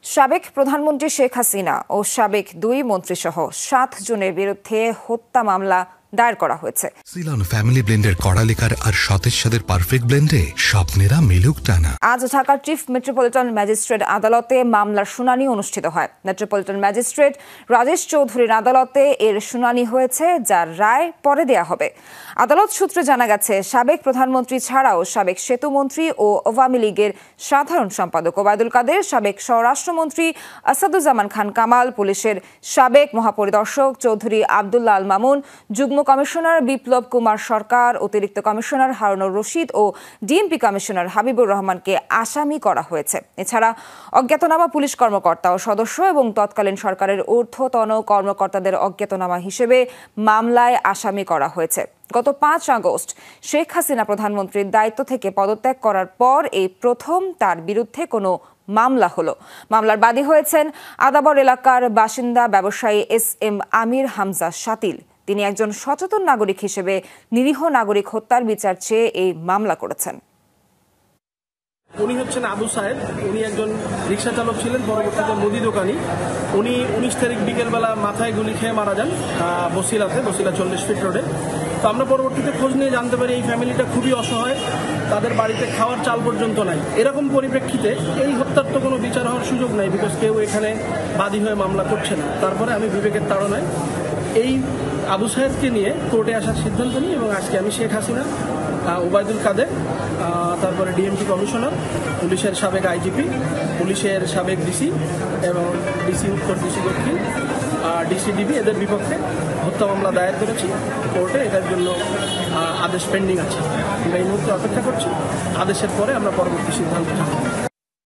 সাবেক প্রধানমন্ত্রী শেখ হাসিনা ও সাবেক 2 মন্ত্রীসহ 7 জনের বিরুদ্ধে হত্যা মামলা দায়ের করা হয়েছে। সিলন ফ্যামিলি ব্লেন্ডের কড়ালিকার আর সতেজ সাদের পারফেক্ট ব্লেন্ডে স্বপ্নেরা মিলুক টানা। আজ ঢাকার চিফ মেট্রোপলিটন ম্যাজিস্ট্রেট আদালতে মামলার শুনানি অনুষ্ঠিত হয়। মেট্রোপলিটন ম্যাজিস্ট্রেট রাজেশ চৌধুরীর আদালতে এর শুনানি হয়েছে, যার রায় পরে দেয়া হবে। আদালত সূত্রে জানা গেছে, সাবেক প্রধানমন্ত্রী ছাড়াও সাবেক সেতুমন্ত্রী ও আওয়ামী লীগের সাধারণ সম্পাদক ওবায়দুল কাদের, সাবেক স্বরাষ্ট্রমন্ত্রী আসাদুজ্জামান খান কামাল, পুলিশের সাবেক মহাপরিদর্শক চৌধুরী আব্দুল্লাহ আল মামুন, যুগ্ম কমিশনার বিপ্লব কুমার সরকার, অতিরিক্ত কমিশনার হারুনুর রশিদ ও ডিএমপি কমিশনার হাবিবুর রহমানকে আসামি করা হয়েছে। এছাড়া অজ্ঞাতনামা পুলিশ কর্মকর্তা ও সদস্য এবং তৎকালীন সরকারের ঊর্ধ্বতন কর্মকর্তাদের অজ্ঞাতনামা হিসেবে মামলায় আসামি করা হয়েছে। গত 5 আগস্ট শেখ হাসিনা প্রধানমন্ত্রীর দায়িত্ব থেকে পদত্যাগ করার পর এই প্রথম তার বিরুদ্ধে কোনো মামলা হলো। মামলার বাদী হয়েছেন আদাবর এলাকার বাসিন্দা ব্যবসায়ী এস.এম. আমির হামজা শাতিল। তিনি একজন সচেতন নাগরিক হিসেবে নিরীহ নাগরিক হত্যার বিচার চেয়ে এই মামলা করেছেন। উনি হচ্ছেন আবু সাহেব। উনি একজন রিক্সা চালক ছিলেন, পরবর্তীতে মুদি দোকানি। উনি 19 তারিখ বিকেলবেলা মাথায় গুলি খেয়ে মারা যান বসিলা 40 ফিট রোডে। তো আমরা পরবর্তীতে খোঁজ নিয়ে জানতে পারি এই ফ্যামিলিটা খুবই অসহায়, তাদের বাড়িতে খাওয়ার চাল পর্যন্ত নাই। এরকম পরিপ্রেক্ষিতে এই হত্যার তো কোনো বিচার হওয়ার সুযোগ নাই, বিকজ কেউ এখানে বাদী হয়ে মামলা করছে না। তারপরে আমি বিবেকের তাড়নায় এই আবু সাহেবকে নিয়ে কোর্টে আসার সিদ্ধান্ত নিই এবং আজকে আমি শেখ হাসিনা, ওবায়দুল কাদের, তারপরে ডিএমপি কমিশনার, পুলিশের সাবেক আইজিপি, পুলিশের সাবেক ডিসি এবং ডিসি উত্তর, ডিসি দক্ষিণ, ডিসিডিবি এদের বিপক্ষে হত্যা মামলা দায়ের করেছি কোর্টে। এটার জন্য আদেশ পেন্ডিং আছে। আমরা এই মুহূর্তে অপেক্ষা করছি। আদেশের পরে আমরা পরবর্তী সিদ্ধান্ত নেব।